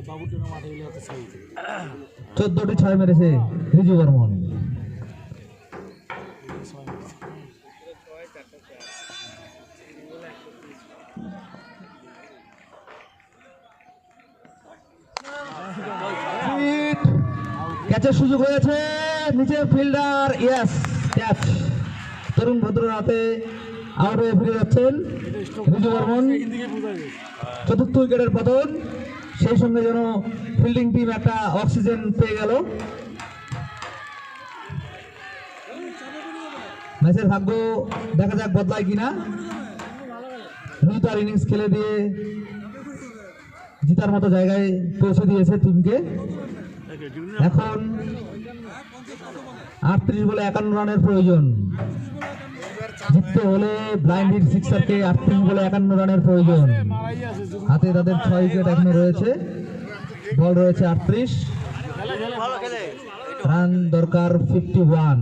বাবুর জন্য মাঠে গেলে হতে চাই 14টি 6 মেরেছে রিজু বর্মন। ক্যাচের সুযোগ হয়েছে, নিচে ফিল্ডার, ইয়েস ক্যাচ। তরুণ ভদ্র হাতে আউট হয়ে ফিরে যাচ্ছেন রিজু বর্মন। চতুর্থ উইকেটের পতন, সেই সঙ্গে যেন ফিল্ডিং টিম একটা অক্সিজেন পেয়ে গেল। ম্যাচের ভাগ্য দেখা যাক বদলায় কিনা। তার ইনিংস খেলে দিয়ে জিতার মতো জায়গায় পৌঁছে দিয়েছে টিমকে। এখন 38 বলে 51 রানের প্রয়োজন। জিততে হলে ব্লাইন্ড হিট সিক্সারকে 38 বলে 51 রানের প্রয়োজন। হাতে তাদের 6 উইকেট এখনো রয়েছে। বল রয়েছে 38, ভালো খেলে রান দরকার 51,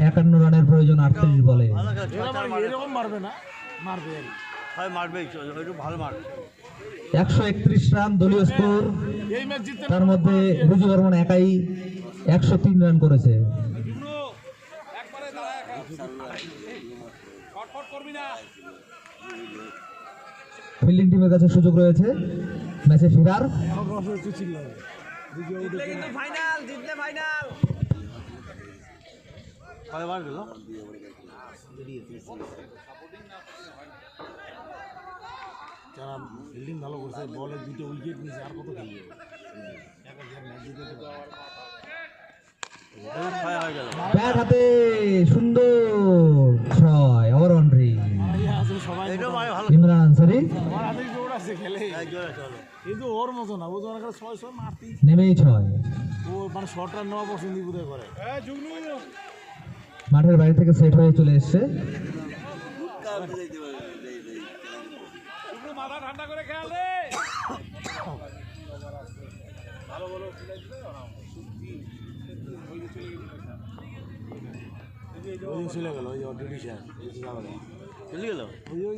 51 রানের প্রয়োজন 38 বলে। ভালো খেলে এরকম মারবে না, মারবে আর কি। হয় মারবে একটু ভালো মারবে 131 রান দলীয় স্কোর, এই ম্যাচ জিততে তার মধ্যে রুজু বর্মন একাই 103 রান করেছে। একবারে দাঁড়ায় খেল শটফট করবি না ফিল্ডিং টিমের কাছে সুযোগ রয়েছে ম্যাচে ফেরার। ফাইনাল জিতলে ফাইনাল কয়বার গেল যারা ফিল্ডিং ভালো করছে, বলে 2টা উইকেট নিয়েছে, আর কত খেলবে? ছয় হয়ে গেল ব্যাট হাতে সুন্দর 6 ওভার বাউন্ডারি। সবাই এটা মানে ভালো ইমরান আনসারি আমার হাতে জোর আছে খেলে, জোরে চলো কিন্তু ওর মতো না, ও তো অনেক 6 মারতেই, নেমেই 6। ও মানে শর্ট রান নেওয়া পছন্দ বোধ করে। মাঠের বাইরে থেকে সেট হয়ে চলে এসছে। শুধু মাথা ঠান্ডা করে খেয়াল রে ওই দিন চলে গেল, ওই যে ডিউটি স্যার, এই যে যাওয়া গেল, চলে গেল ওই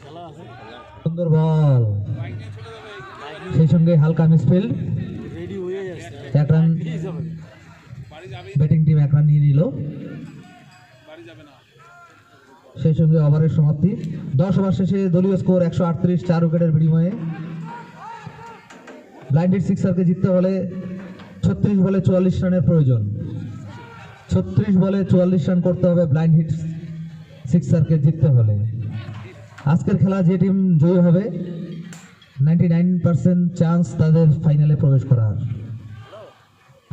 খেলা আছে, সুন্দর বল, সেই সঙ্গে হালকা মিসফিল্ড। রেডি হয়ে যাচ্ছে, 1 রান এই যাবে ব্যাটিং টিম 1 রান নিয়ে নিল। বাড়ি যাবে না সেই সঙ্গে ওভারের সমাপ্তি। 10 ওভার শেষে দলীয় স্কোর 138, 4 উইকেটের বিনিময়ে। ব্লাইন্ডেড সিক্সারকে জিততে হলে 36 বলে 44 রানের প্রয়োজন। 36 বলে 44 রান করতে হবে ব্লাইন্ড হিট সিক্সারকে জিততে হলে। আজকের খেলা যে টিম জয়ী হবে 99% চান্স তাদের ফাইনালে প্রবেশ করার।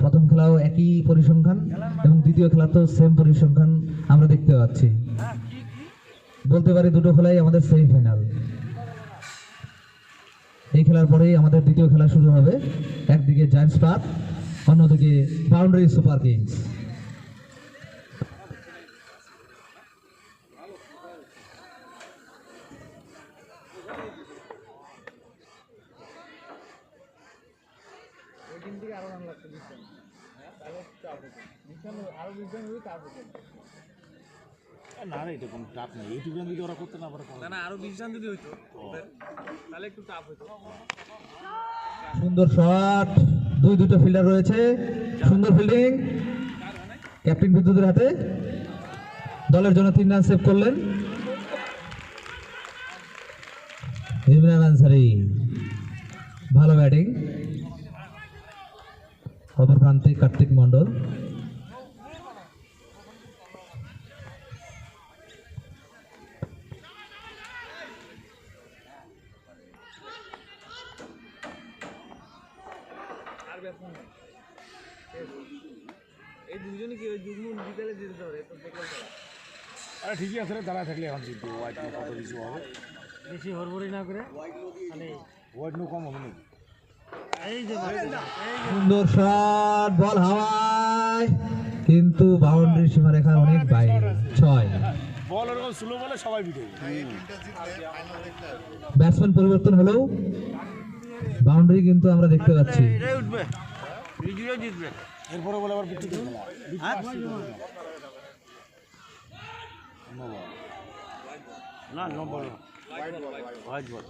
প্রথম খেলাও একই পরিসংখ্যান এবং দ্বিতীয় খেলাতেও সেম পরিসংখ্যান আমরা দেখতে পাচ্ছি। বলতে পারি দুটো খেলাই আমাদের সেমিফাইনাল। এই খেলার পরেই আমাদের দ্বিতীয় খেলা শুরু হবে, একদিকে জায়ান্টস পার্ক, অন্যদিকে বাউন্ডারি সুপার কিংস। না রে, এটা কোনো টাফ নেই, এইটুকু রান যদি ওরা করতে না পারে, না আরো 20 রান যদি হইতো তাহলে একটু টাফ হইতো সুন্দর শট, দুটো ফিল্ডার রয়েছে, সুন্দর ফিল্ডিং ক্যাপ্টেন বিদ্যুতের হাতে। দলের জন্য 3 রান সেভ করলেন ইমরান আনসারি। ভালো ব্যাটিং। অপর প্রান্তে কার্তিক মন্ডল। এই দুজনই কি ওই যুগ্ম বিকালে দিতে পারে আরে ঠিকই আছে রে, দাঁড়ায় থাকলে এখন জিতবে, ওয়াইড নো কত কিছু হবে, বেশি হড়বড়ি না করে মানে ওয়াইড নো কম হবে নাকি? এই যে সুন্দর শট, বল হাওয়ায়, কিন্তু বাউন্ডারি সীমারেখার অনেক বাইরে। 6 বল ওরকম স্লো বলে সবাই বিটে। ব্যাটসম্যান পরিবর্তন হলেও বাউন্ডারি কিন্তু আমরা দেখতে পাচ্ছি। এটাই উঠবে রিজুও জিতবে এরপরে বলে আবার বিটে খেলা না নম্বর হোয়াইট বল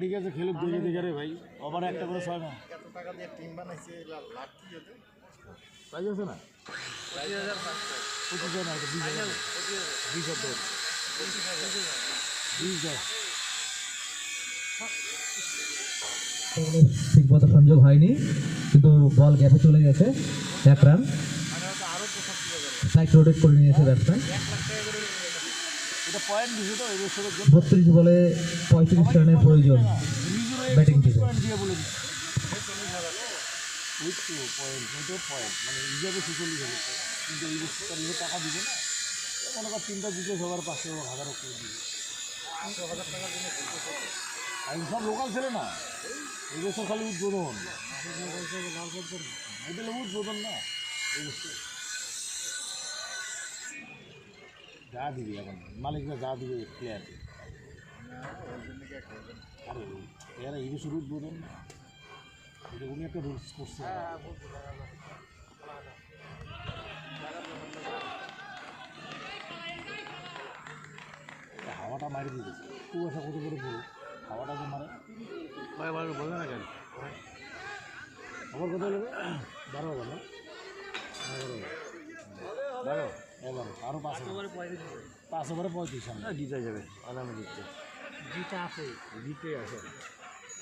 ঠিক আছে, খেলুক, দেখে দেখে রে ভাই, ওভারে একটা করে 6 না এত টাকা দিয়ে টিম বানাইছে, এবার লাভ কি হতে? প্রাইজ আছে না, 25,000 না, 20,000 ঠিক মতো সংযোগ হয়নি, কিন্তু বল গ্যাপে চলে গেছে। 1 রান সাইড রোটেট করে নিয়েছে ব্যাটসম্যান। এটা পয়েন্ট দিছে তো, এই বছরের জন্য 32 বলে 35 রানের প্রয়োজন ব্যাটিং টিমে। পয়েন্ট দিয়ে বলে দিচ্ছে। ওই তো পয়েন্ট ওইটা পয়েন্ট মানে হিসাবে 46,000 কিন্তু এই বছর তারিখে টাকা দিবে না মনে কর 3টা দিতে সবার 500,000 করে দিবে 100,000 টাকার জন্য আর সব লোকাল ছেলে না এই বছর খালি উদ্বোধন এটা হলো উদ্বোধন না এই বছর যা দিবে এখন মালিকরা যা দিবে প্লেয়ারকে আরে এরা এই বছর উদ্বোধন না এটা উনি একটা রুলস করছে হাওয়াটা মারি দিয়েছে কুয়াশা কত করে পড়ে হাওয়াটা যে মারে বলে না কেন আমার কত লাগবে 12,000 না 11 আরও 5 ওভারে 35 সামনে জিতে যাবে আরামে জিততে জিতে আসে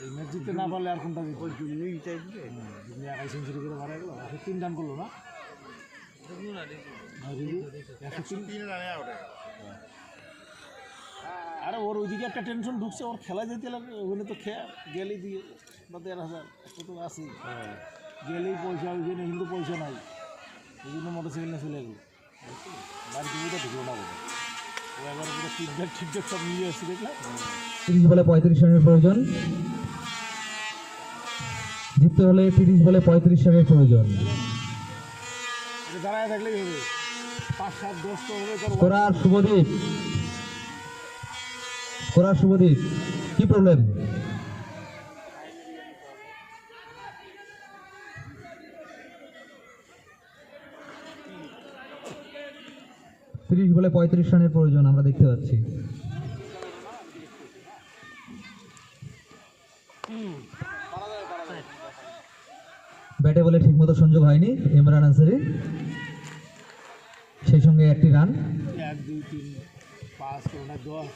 এই ম্যাচ জিততে না পারলে আর কোনটা জিতবে ওই জন্যই জিতে দিবে যিনি একাই সেঞ্চুরি করে মারা গেল 103 রান করলো না 103 রানে আউট আরে ওর ওইদিকে একটা টেনশন ঢুকছে ওর খেলা যেতে লাগবে ওখানে তো খেয়া গেলেই দিয়ে বা 13,000 একটা তো আছেই গেলেই পয়সা ওইখানে কিন্তু পয়সা নাই ওই জন্য মোটরসাইকেল নিয়ে চলে গেল বাড়িতে তো ঢুকলো না বোধ ও একবার পুরো ঠিকঠাক সব মিলিয়ে আসছে দেখলাম 30 বলে 35 রানের প্রয়োজন জিততে হলে 30 বলে 35 রানের প্রয়োজন এটা দাঁড়ায় থাকলেই হবে 5, 7, 10 তো হবে তোর কোরার শুভদীপ কি প্রবলেম বলে 35 রানের প্রয়োজন আমরা দেখতে পাচ্ছি ব্যাটে বলে ঠিকমতো সংযোগ হয়নি ইমরান আনসারি সেই সঙ্গে একটি রান 1, 2, 3, 5 ওটা 10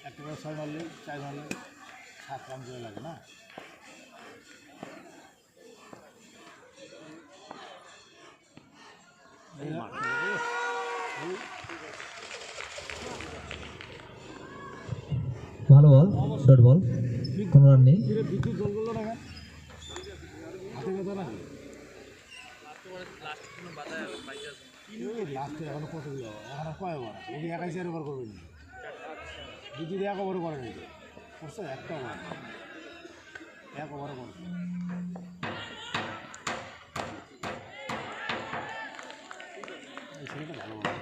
একটা 6 মারলে 4 মারলে 7 রান করে লাগে না ভালো বল ডট বল কোনো রান নেই বিদ্যুৎ জল করলো না কেন হাতে ব্যথা নাকি লাস্টে এখনো কত দিল এখনো কয়বার উনি একাই 4 ওভার করবেন বিদ্যুৎ 1 ওভারও করে নি করছে একটা ওভার 1 ওভারও করছে এই ছেলেটা ভালো বল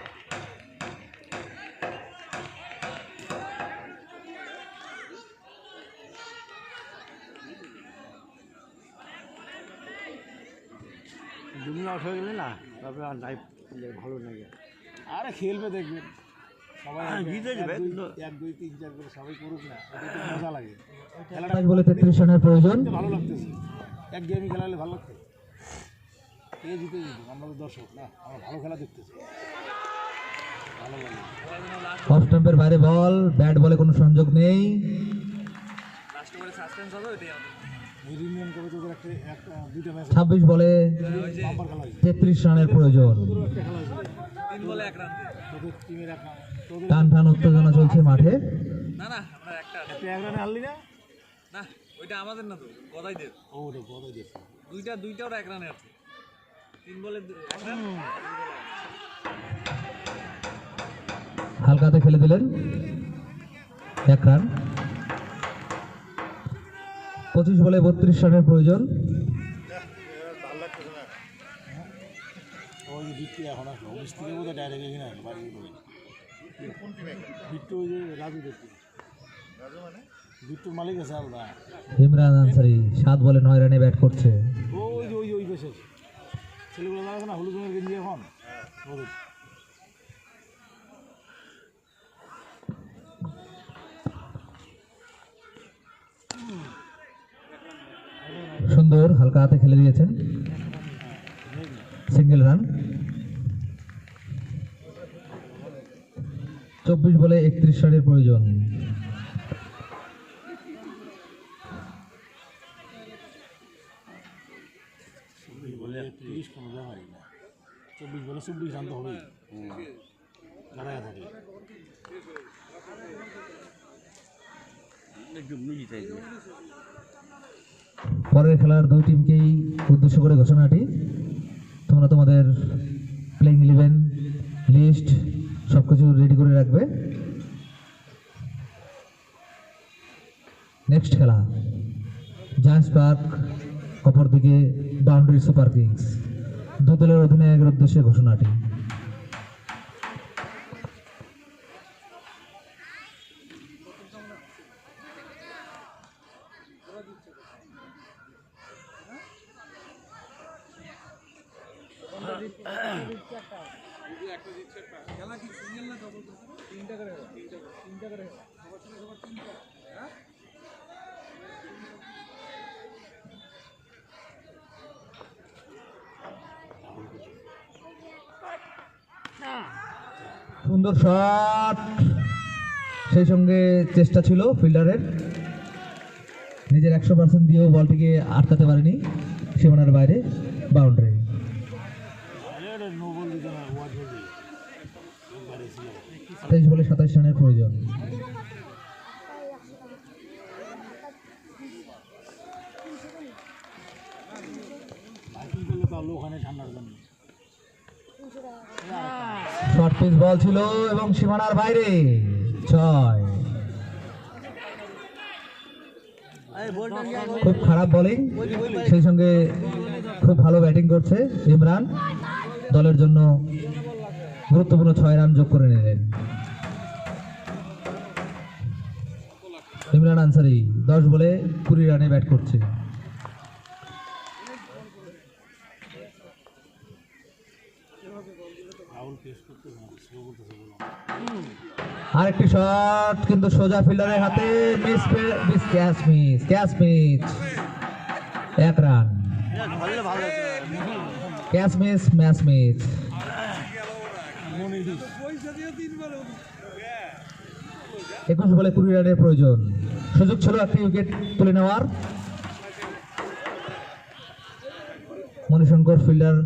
দুদিন আউট হয়ে গেলে না তারপরে আর লাইফ ভালো লাগে আরে খেলবে দেখবেন সবাই জিতে যাবে 1, 2, 3, 4 করে সবাই করুক না এটা তো মজা লাগে খেলাটা 5 বলে 33 রানের প্রয়োজন ভালো লাগতেছে এক গেমই খেলালে ভালো লাগতো কে জিতে আমরা তো দর্শক না আমরা ভালো খেলা দেখতেছি ভালো লাগে অফ স্টাম্পের বাইরে বল ব্যাট বলে কোনো সংযোগ নেই ইউনিয়ন করে তোদের একটা 2টা ম্যাচ 26 বলে বাম্পার খেলা হয়েছে 33 রানের প্রয়োজন তোদেরও একটা খেলা হয়েছিল 3 বলে 1 রান তোদের টিমের এক রান তোদের টান টান উত্তেজনা চলছে মাঠে না আমরা একটা একটা 1 রানে হারলি না না ওইটা আমাদের না তো গদাই দেব ও রে বড়ই দেখো দুইটা ওরা 1 রানে আছে 3 বলে 1 রান হালকাতে ফেলে দিলেন 1 রান 25 বলে 32 রানের প্রয়োজন ওই যে বিট্টু এখন আসলো অফিস থেকে বোধহয় ডাইরেক্ট এখানে আসলো বাড়ি বিট্টু ওই যে রাজু দেখি বিট্টুর মালিক আছে আলাদা ইমরান আনসারি 7 বলে 9 রানে ব্যাট করছে ওই বেশের ছেলেগুলো লাগে না হলুদ রঙের গেঞ্জি এখন ওদের সুন্দর হালকা হাতে খেলে দিয়েছেন সিঙ্গেল রান 24 বলে 31 রানের প্রয়োজন বলে 30 কোনো ব্যাপারই না 24 বলে 24 রান তো হবেই দাঁড়ায় থাকে জন্য জিতে যাবে পরের খেলার দুই টিমকেই উদ্দেশ্য করে ঘোষণাটি। তোমরা তোমাদের প্লেইং 11 লিস্ট সব কিছু রেডি করে রাখবে। নেক্সট খেলা জায়ান্টস পার্ক, অপরদিকে বাউন্ডারি সুপার কিংস। দু দলের অধিনায়কের উদ্দেশ্যে ঘোষণাটি। সুন্দর শট, সেই সঙ্গে চেষ্টা ছিল ফিল্ডারের, নিজের 100% দিয়েও বলটিকে আটকাতে পারেনি, সীমানার বাইরে, বাউন্ডারি। নো বল দিতে না, ওয়াট বল 23 বলে 27 রানের প্রয়োজন। বাইকিং করলে তো আলো ওখানে ঠান্ডার জন্য। শর্ট পিচ বল ছিল এবং সীমানার বাইরে, 6। খুব খারাপ বোলিং, সেই সঙ্গে খুব ভালো ব্যাটিং করছে ইমরান, দলের জন্য গুরুত্বপূর্ণ 6 রান যোগ করে নিলেন। ইমরান আনসারি 10 বলে 20 রানে ব্যাট করছে। আরেকটি শট কিন্তু সোজা ফিল্ডারের হাতে, miss, catch miss, 1 run. Catch miss, match miss. 21 বলে 20 রানের প্রয়োজন। সুযোগ ছিল একটি উইকেট তুলে নেওয়ার। মণিশঙ্কর ফিল্ডার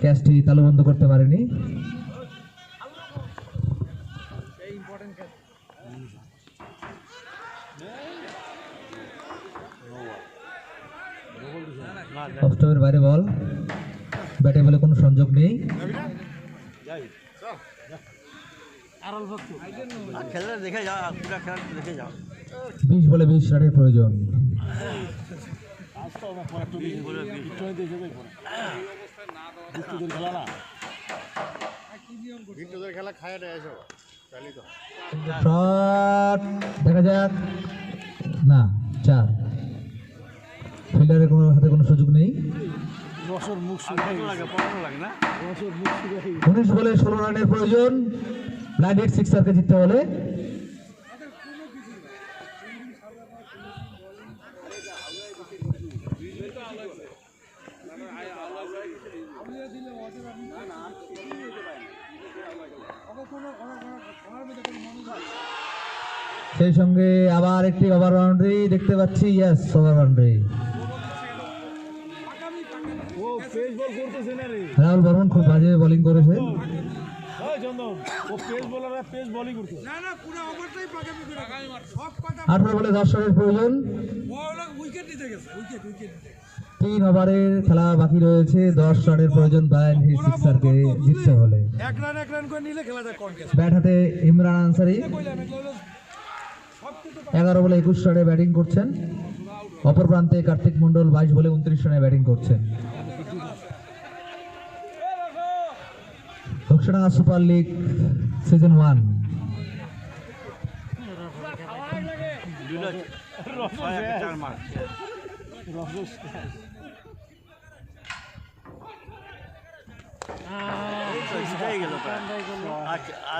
ক্যাচটি তালুবন্ধ করতে পারেনি। অফ স্টপের বাইরে বল, ব্যাটে বলে কোনো সংযোগ নেই। 20 বলে 20 রানের প্রয়োজন। খেলা খায় না এসব তাহলে তো শট দেখা যাক, না 4। ফিল্ডারের কোনো হাতে কোনো সুযোগ নেই। 19 বলে 16 রানের প্রয়োজন। ব্লাইন্ড হিট সিক্সারকে জিততে হলে। সেই সঙ্গে আবার একটি ওভার বাউন্ডারি দেখতে পাচ্ছি। Yes, over boundary. Rahul Barman খুব বাজে বোলিং করেছে। 18 বলে 10 রানের প্রয়োজন। 3 ওভারের খেলা বাকি রয়েছে, 10 রানের প্রয়োজন ব্লাইন্ড হিট সিক্সারকে জিততে হলে। ব্যাট হাতে ইমরান আনসারি 11 বলে 21 রানে ব্যাটিং করছেন। অপর প্রান্তে কার্তিক মন্ডল 22 বলে 29 রানে ব্যাটিং করছেন। ঘোষণা সুপার লিগ সিজন 1।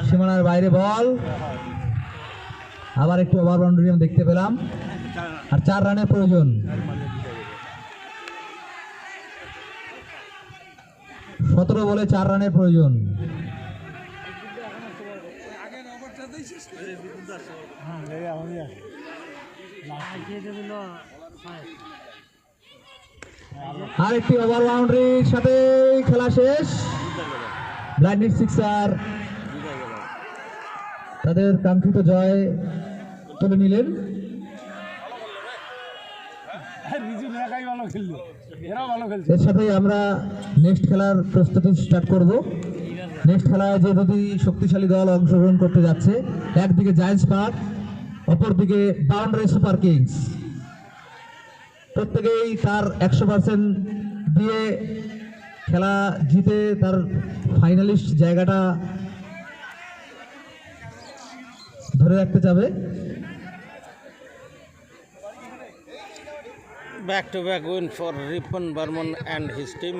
সীমানার বাইরে বল, আবার একটু ওভার বাউন্ডারি আমি দেখতে পেলাম, আর 4 রানের প্রয়োজন। 17 বলে 4 রানের প্রয়োজন। আর একটি ওভার বাউন্ডারির সাথে খেলা শেষ। ব্লাইন্ড হিট সিক্সার তাদের কাঙ্ক্ষিত জয় তুলে নিলেন। রিজু একাই ভালো খেললো, এরাও ভালো খেলছে। এর সাথেই আমরা নেক্সট খেলার প্রস্তুতি স্টার্ট করব। নেক্সট খেলায় যে দুটি শক্তিশালী দল অংশগ্রহণ করতে যাচ্ছে, একদিকে জায়ান্টস পার্ক, অপরদিকে বাউন্ডারি সুপার কিংস। প্রত্যেকেই তার 100% দিয়ে খেলা জিতে তার ফাইনালিস্ট জায়গাটা ধরে রাখতে যাবে। Back-to-back win for Ripon Burman and his team.